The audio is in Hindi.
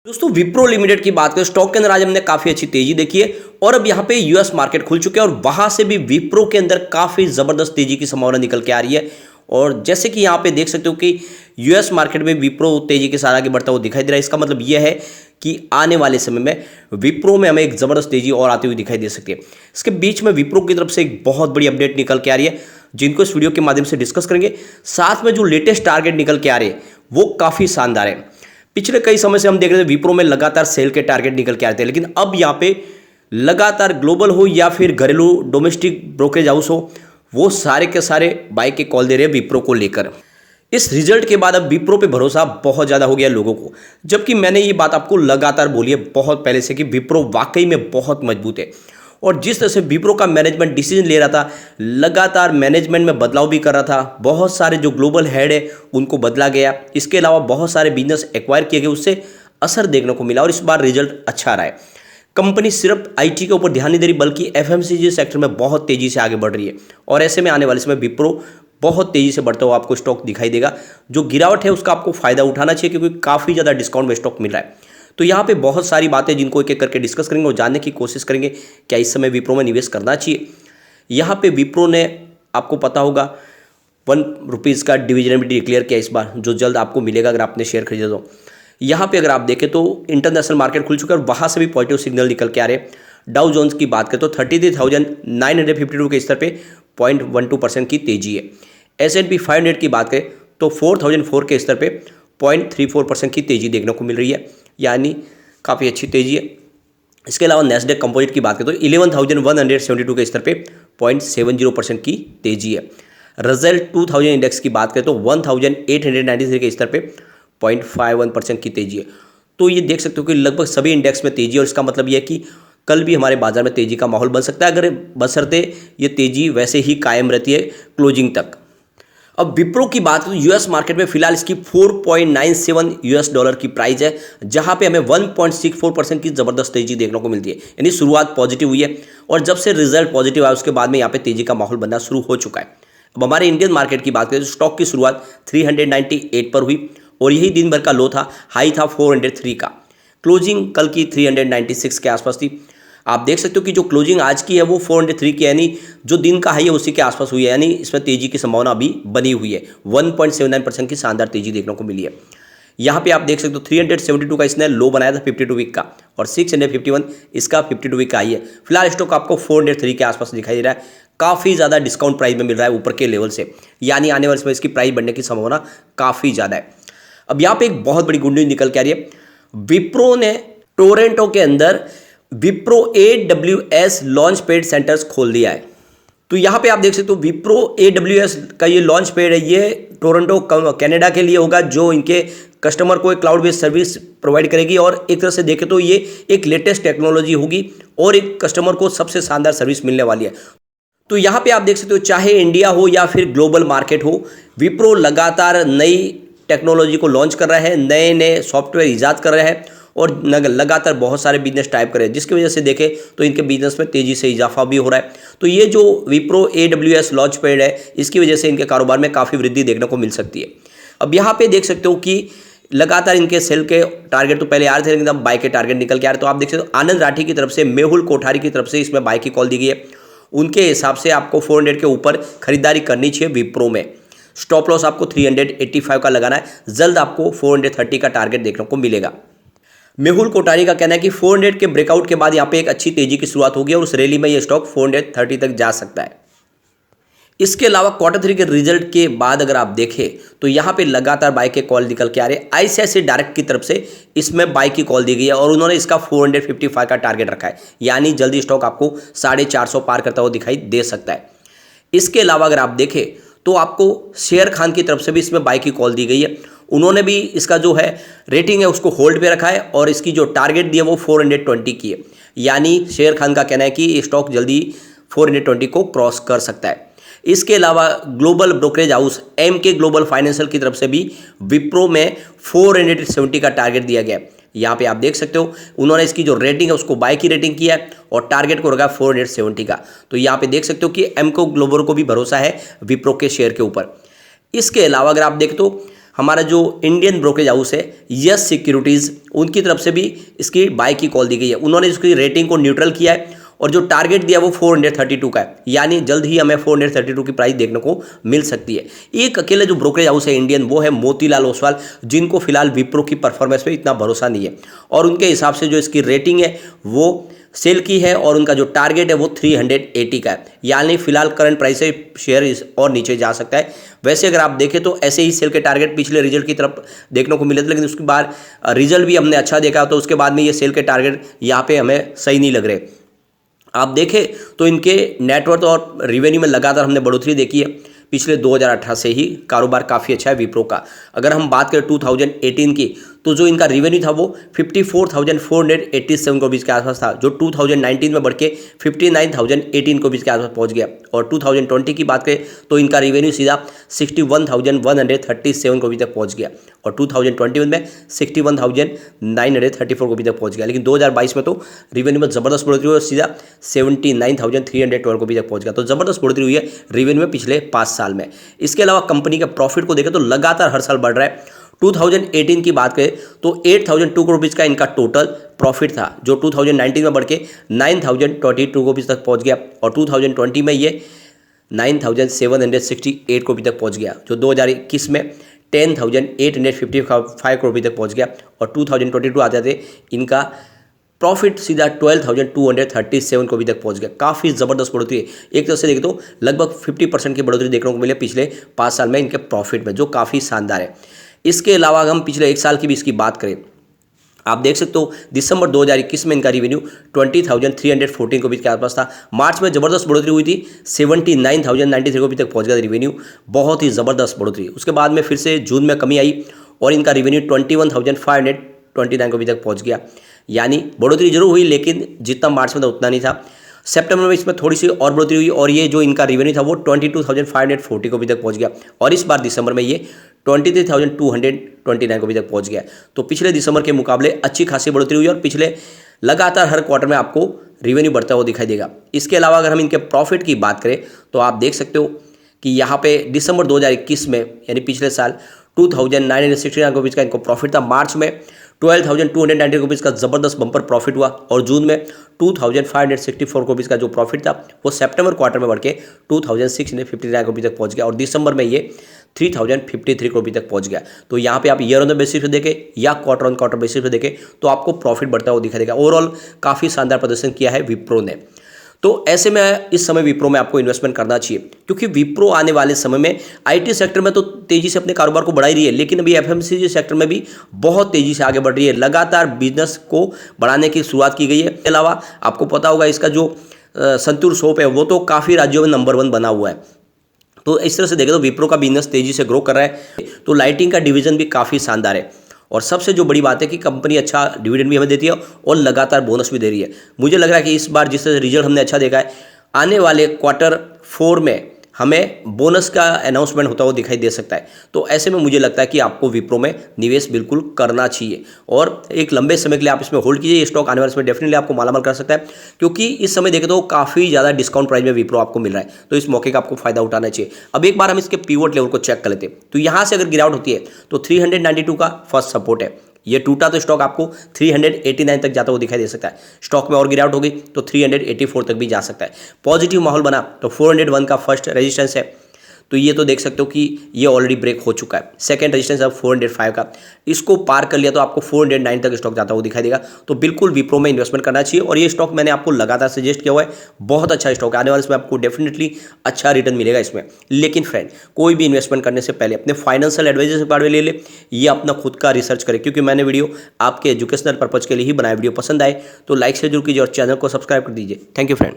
दोस्तों विप्रो लिमिटेड की बात करें, स्टॉक के अंदर आज हमने काफी अच्छी तेजी देखी है और अब यहाँ पे यूएस मार्केट खुल चुके हैं और वहां से भी विप्रो के अंदर काफी जबरदस्त तेजी की संभावना निकल के आ रही है। और जैसे कि यहाँ पे देख सकते हो कि यूएस मार्केट में विप्रो तेजी के साथ आगे बढ़ता हुआ दिखाई दे रहा है। इसका मतलब यह है कि आने वाले समय में विप्रो में हमें एक जबरदस्त तेजी और आती हुई दिखाई दे सकती है। इसके बीच में विप्रो की तरफ से एक बहुत बड़ी अपडेट निकल के आ रही है, जिनको इस वीडियो के माध्यम से डिस्कस करेंगे। साथ में जो लेटेस्ट टारगेट निकल के आ रहे हैं वो काफी शानदार है। पिछले कई समय से हम देख रहे थे विप्रो में लगातार सेल के टारगेट निकल के आते हैं, लेकिन अब यहाँ पे लगातार ग्लोबल हो या फिर घरेलू डोमेस्टिक ब्रोकरेज हाउस हो, वो सारे के सारे बाय के कॉल दे रहे हैं विप्रो को लेकर। इस रिजल्ट के बाद अब विप्रो पे भरोसा बहुत ज़्यादा हो गया लोगों को, जबकि मैंने ये बात आपको लगातार बोली है बहुत पहले से कि विप्रो वाकई में बहुत मजबूत है। और जिस तरह से विप्रो का मैनेजमेंट डिसीजन ले रहा था, लगातार मैनेजमेंट में बदलाव भी कर रहा था, बहुत सारे जो ग्लोबल हेड है उनको बदला गया, इसके अलावा बहुत सारे बिजनेस एक्वायर किए गए, उससे असर देखने को मिला और इस बार रिजल्ट अच्छा रहा है। कंपनी सिर्फ आईटी के ऊपर ध्यान नहीं दे रही बल्कि एफएमसीजी सेक्टर में बहुत तेजी से आगे बढ़ रही है। और ऐसे में आने वाले समय विप्रो बहुत तेजी से बढ़ता हुआ आपको स्टॉक दिखाई देगा। जो गिरावट है उसका आपको फायदा उठाना चाहिए, क्योंकि काफ़ी ज़्यादा डिस्काउंट में स्टॉक मिल रहा है। तो यहाँ पे बहुत सारी बातें जिनको एक एक करके डिस्कस करेंगे और जानने की कोशिश करेंगे क्या इस समय विप्रो में निवेश करना चाहिए। यहाँ पे विप्रो ने, आपको पता होगा, ₹1 का डिविडेंड भी डिक्लेयर किया इस बार, जो जल्द आपको मिलेगा अगर आपने शेयर खरीदा तो। यहाँ पे अगर आप देखें तो इंटरनेशनल मार्केट खुल चुका है और वहाँ से भी पॉजिटिव सिग्नल निकल के आ रहे हैं। डाउ जोन्स की बात करें तो 33,952 के स्तर पे 0.12% की तेजी है। S&P 500 की बात करें तो 4004 के स्तर पे 0.34% की तेजी देखने को मिल रही है, यानी काफ़ी अच्छी तेजी है। इसके अलावा नैस्डैक कंपोजिट की बात करें तो 11,172 के स्तर पे 0.70% की तेजी है। रसेल 2000 इंडेक्स की बात करें तो 1893 के स्तर पे 0.51% की तेजी है। तो ये देख सकते हो कि लगभग सभी इंडेक्स में तेजी है और इसका मतलब ये है कि कल भी हमारे बाजार में तेजी का माहौल बन सकता है, अगर बशर्ते ये तेजी वैसे ही कायम रहती है क्लोजिंग तक। अब विप्रो की बात करें तो यूएस मार्केट में फिलहाल इसकी $4.97 की प्राइस है, जहां पे हमें 1.64% की जबरदस्त तेजी देखने को मिलती है, यानी शुरुआत पॉजिटिव हुई है और जब से रिजल्ट पॉजिटिव आया उसके बाद में यहाँ पे तेजी का माहौल बनना शुरू हो चुका है। अब हमारे इंडियन मार्केट की बात करें तो स्टॉक की शुरुआत 398 पर हुई और यही दिन भर का लो था, हाई था 403 का। क्लोजिंग कल की 396 के आसपास थी। आप देख सकते हो कि जो क्लोजिंग आज की है वो 403 की, यानी जो दिन का हाई है उसी के आसपास हुई है, यानी इसमें तेजी की संभावना अभी बनी हुई है। 1.79% की शानदार तेजी देखने को मिली है। यहाँ पे आप देख सकते हो 372 का इसने लो बनाया था 52 वीक का और 651 इसका 52 वीक का हाई है। फिलहाल स्टॉक आपको 403 के आसपास दिखाई दे रहा है, काफ़ी ज़्यादा डिस्काउंट प्राइस में मिल रहा है ऊपर के लेवल से, यानी आने वाले समय इसकी प्राइस बढ़ने की संभावना काफ़ी ज़्यादा है। अब यहाँ पे एक बहुत बड़ी गुड न्यूज निकल के आ रही है। विप्रो ने टोरंटो के अंदर Wipro AWS launch pad centres खोल दिया है। तो यहाँ पे आप देख सकते हो विप्रो AWS का ये लॉन्च पैड है, ये टोरंटो कनाडा के लिए होगा, जो इनके कस्टमर को एक क्लाउड बेस्ड सर्विस प्रोवाइड करेगी और एक तरह से देखें तो ये एक लेटेस्ट टेक्नोलॉजी होगी और एक कस्टमर को सबसे शानदार सर्विस मिलने वाली है। तो यहाँ पे आप देख सकते हो चाहे इंडिया हो या फिर ग्लोबल मार्केट हो, विप्रो लगातार नई टेक्नोलॉजी को लॉन्च कर रहा है, नए नए सॉफ्टवेयर ईजाद कर रहे हैं और लगातार बहुत सारे बिजनेस टाइप कर रहे हैं, जिसकी वजह से देखें तो इनके बिजनेस में तेजी से इजाफा भी हो रहा है। तो ये जो विप्रो AWS लॉन्च पैड है, इसकी वजह से इनके कारोबार में काफ़ी वृद्धि देखने को मिल सकती है। अब यहाँ पे देख सकते हो कि लगातार इनके सेल के टारगेट तो पहले आ रहे थे, लेकिन अब बाय के टारगेट निकल के आ रहे। तो आप देख सकते हो आनंद राठी की तरफ से, मेहुल कोठारी की तरफ से इसमें बाय की कॉल दी गई है। उनके हिसाब से आपको 400 के ऊपर खरीदारी करनी चाहिए विप्रो में। स्टॉप लॉस आपको 385 का लगाना है, जल्द आपको 430 का टारगेट देखने को मिलेगा। मेहुल कोठारी का कहना है कि 400 के ब्रेकआउट के बाद यहाँ पे एक अच्छी तेजी की शुरुआत होगी और उस रैली में ये स्टॉक 430 तक जा सकता है। इसके अलावा Q3 के रिजल्ट के बाद अगर आप देखें तो यहाँ पे लगातार बाय के कॉल निकल के आ रहे हैं। ICICI डायरेक्ट की तरफ से इसमें बाय की कॉल दी गई है और उन्होंने इसका 455 का टारगेट रखा है, यानी जल्दी स्टॉक आपको 450 पार करता हुआ दिखाई दे सकता है। इसके अलावा अगर आप देखें तो आपको शेर खान की तरफ से भी इसमें बाय की कॉल दी गई है। उन्होंने भी इसका जो है रेटिंग है उसको होल्ड पे रखा है और इसकी जो टारगेट दी है वो 420 की है, यानी शेर खान का कहना है कि ये स्टॉक जल्दी 420 को क्रॉस कर सकता है। इसके अलावा global brokerage house MK global financial की तरफ से भी विप्रो में 470 का टारगेट दिया गया है। यहाँ पे आप देख सकते हो उन्होंने इसकी जो रेटिंग है उसको बाय की रेटिंग किया है और टारगेट को रखा 470 का। तो यहाँ पे देख सकते हो कि MK ग्लोबल को भी भरोसा है विप्रो के शेयर के ऊपर। इसके अलावा अगर आप देखें तो हमारा जो इंडियन ब्रोकरेज हाउस है यस सिक्योरिटीज़, उनकी तरफ से भी इसकी बाय की कॉल दी गई है। उन्होंने इसकी रेटिंग को न्यूट्रल किया है और जो टारगेट दिया वो 432 का है, यानी जल्द ही हमें 432 की प्राइस देखने को मिल सकती है। एक अकेले जो ब्रोकरेज हाउस है इंडियन, वो है मोतीलाल ओसवाल, जिनको फिलहाल विप्रो की परफॉर्मेंस पे इतना भरोसा नहीं है और उनके हिसाब से जो इसकी रेटिंग है वो सेल की है और उनका जो टारगेट है वो 380 का है, यानी फिलहाल करंट प्राइस से शेयर और नीचे जा सकता है। वैसे अगर आप देखें तो ऐसे ही सेल के टारगेट पिछले रिजल्ट की तरफ देखने को मिले थे, लेकिन उसके बाद रिजल्ट भी हमने अच्छा देखा, तो उसके बाद में ये सेल के टारगेट यहाँ पे हमें सही नहीं लग रहे। आप देखें तो इनके नेटवर्थ और रिवेन्यू में लगातार हमने बढ़ोतरी देखी है। पिछले 2018 से ही कारोबार काफ़ी अच्छा है विप्रो का। अगर हम बात करें 2018 की, तो जो इनका रेवेन्यू था वो 54,487 करोड़ के आसपास था, जो 2019 में बढ़ के 59,018 करोड़ के आसपास पहुंच गया। और 2020 की बात करें तो इनका रेवेन्यू सीधा 61,137 करोड़ तक पहुंच गया और 2021 में 61,934 करोड़ तक पहुंच गया। लेकिन 2022 में तो रेवेन्यू में ज़बरदस्त बढ़ोतरी हुई और सीधा 79,312 करोड़ तक पहुंच गया। तो ज़बरदस्त बढ़ोतरी हुई है रेवेन्यू में पिछले 5 साल में। इसके अलावा कंपनी के प्रॉफिट को देखें तो लगातार हर साल बढ़ रहा है। 2018 की बात करें तो 8,002 करोड़ रुपीज़ का इनका टोटल प्रॉफिट था, जो 2019 में बढ़ के 9,022 करोड़ रुपीज़ तक पहुंच गया और 2020 में ये 9,768 करोड़ तक पहुंच गया, जो 2021 में 10,855 करोड़ तक पहुंच गया और 2022 आते थे इनका प्रॉफिट सीधा 12,237 करोड़ तक पहुंच गया। काफ़ी ज़बरदस्त बढ़ोतरी है। एक तरह से देखें तो लगभग 50% की बढ़ोतरी देखने को मिली पिछले 5 साल में इनके प्रॉफिट में, जो काफ़ी शानदार है। इसके अलावा हम पिछले 1 साल की भी इसकी बात करें, आप देख सकते हो दिसंबर 2021 में इनका रेवेन्यू 20,314 करोड़ के आसपास था। मार्च में ज़बरदस्त बढ़ोतरी हुई थी, 79,093 करोड़ तक पहुंच गया रेवेन्यू, बहुत ही ज़बरदस्त बढ़ोतरी। उसके बाद में फिर से जून में कमी आई और इनका रेवेन्यू 21,529 करोड़ तक पहुंच गया, यानी बढ़ोतरी जरूर हुई लेकिन जितना मार्च में था उतना नहीं था। सितंबर में इसमें थोड़ी सी और बढ़ोतरी हुई और ये जो इनका रेवेन्यू था वो 22,540 करोड़ तक पहुंच गया और इस बार दिसंबर में ये 23,229 करोड़ तक पहुंच गया। तो पिछले दिसंबर के मुकाबले अच्छी खासी बढ़ोतरी हुई और पिछले लगातार हर क्वार्टर में आपको रेवेन्यू बढ़ता हुआ दिखाई देगा। इसके अलावा अगर हम इनके प्रॉफिट की बात करें तो आप देख सकते हो कि यहाँ पे दिसंबर 2021 में यानी पिछले साल 2,969 करोड़ का इनको प्रॉफिट था। मार्च में 12,290 रुपीज़ का ज़बरदस्त बम्पर प्रॉफिट हुआ और जून में 2,564 रुपीज़ का जो प्रॉफिट था वो सितंबर क्वार्टर में बढ़ के 2,659 रुपीज़ तक पहुंच गया और दिसंबर में ये 3,053 रुपीज़ तक पहुंच गया। तो यहाँ पे आप ईयर ऑन द बेसिस पे देखें या क्वार्टर ऑन क्वार्टर बेसिस पे देखें तो आपको प्रॉफिट बढ़ता हुआ दिखाई देगा। ओवरऑल काफ़ी शानदार प्रदर्शन किया है विप्रो ने। तो ऐसे में इस समय विप्रो में आपको इन्वेस्टमेंट करना चाहिए, क्योंकि विप्रो आने वाले समय में आईटी सेक्टर में तो तेजी से अपने कारोबार को बढ़ा ही रही है, लेकिन अभी एफएमसीजी सेक्टर में भी बहुत तेजी से आगे बढ़ रही है। लगातार बिजनेस को बढ़ाने की शुरुआत की गई है। इसके अलावा आपको पता होगा इसका जो संतूर सोप है वो तो काफ़ी राज्यों में नंबर 1 बना हुआ है। तो इस तरह से देखें तो विप्रो का बिजनेस तेजी से ग्रो कर रहा है। तो लाइटिंग का डिवीजन भी काफ़ी शानदार है और सबसे जो बड़ी बात है कि कंपनी अच्छा डिविडेंड भी हमें देती है और लगातार बोनस भी दे रही है। मुझे लग रहा है कि इस बार जिस रिजल्ट हमने अच्छा देखा है, आने वाले क्वार्टर 4 में हमें बोनस का अनाउंसमेंट होता हुआ दिखाई दे सकता है। तो ऐसे में मुझे लगता है कि आपको विप्रो में निवेश बिल्कुल करना चाहिए और एक लंबे समय के लिए आप इसमें होल्ड कीजिए। ये स्टॉक आने वाले समय डेफिनेटली आपको मालामाल कर सकता है, क्योंकि इस समय देखें तो काफ़ी ज़्यादा डिस्काउंट प्राइस में विप्रो आपको मिल रहा है। तो इस मौके का आपको फायदा उठाना चाहिए। अब एक बार हम इसके पिवट लेवल को चेक कर लेते हैं। तो यहाँ से अगर गिरावट होती है तो 392 का फर्स्ट सपोर्ट है, ये टूटा तो स्टॉक आपको 389 तक जाता हुआ दिखाई दे सकता है। स्टॉक में और गिरावट होगी तो 384 तक भी जा सकता है। पॉजिटिव माहौल बना तो 401 का फर्स्ट रेजिस्टेंस है, तो ये तो देख सकते हो कि ये ऑलरेडी ब्रेक हो चुका है। सेकंड रेजिस्टेंस अब 405 का, इसको पार कर लिया तो आपको 409 तक स्टॉक जाता हुआ दिखाई देगा। तो बिल्कुल विप्रो में इन्वेस्टमेंट करना चाहिए और ये स्टॉक मैंने आपको लगातार सजेस्ट किया हुआ है, बहुत अच्छा स्टॉक है। आने वाले इसमें आपको डेफिनेटली अच्छा रिटर्न मिलेगा इसमें। लेकिन फ्रेंड, कोई भी इन्वेस्टमेंट करने से पहले अपने फाइनेंशियल एडवाइजर से बारे में ले ले, ये अपना खुद का रिसर्च करें, क्योंकि मैंने वीडियो आपके एजुकेशनल पर्पज के लिए ही बनाया। वीडियो पसंद आए तो लाइक से जरूर कीजिए और चैनल को सब्सक्राइब कर दीजिए। Thank you friend.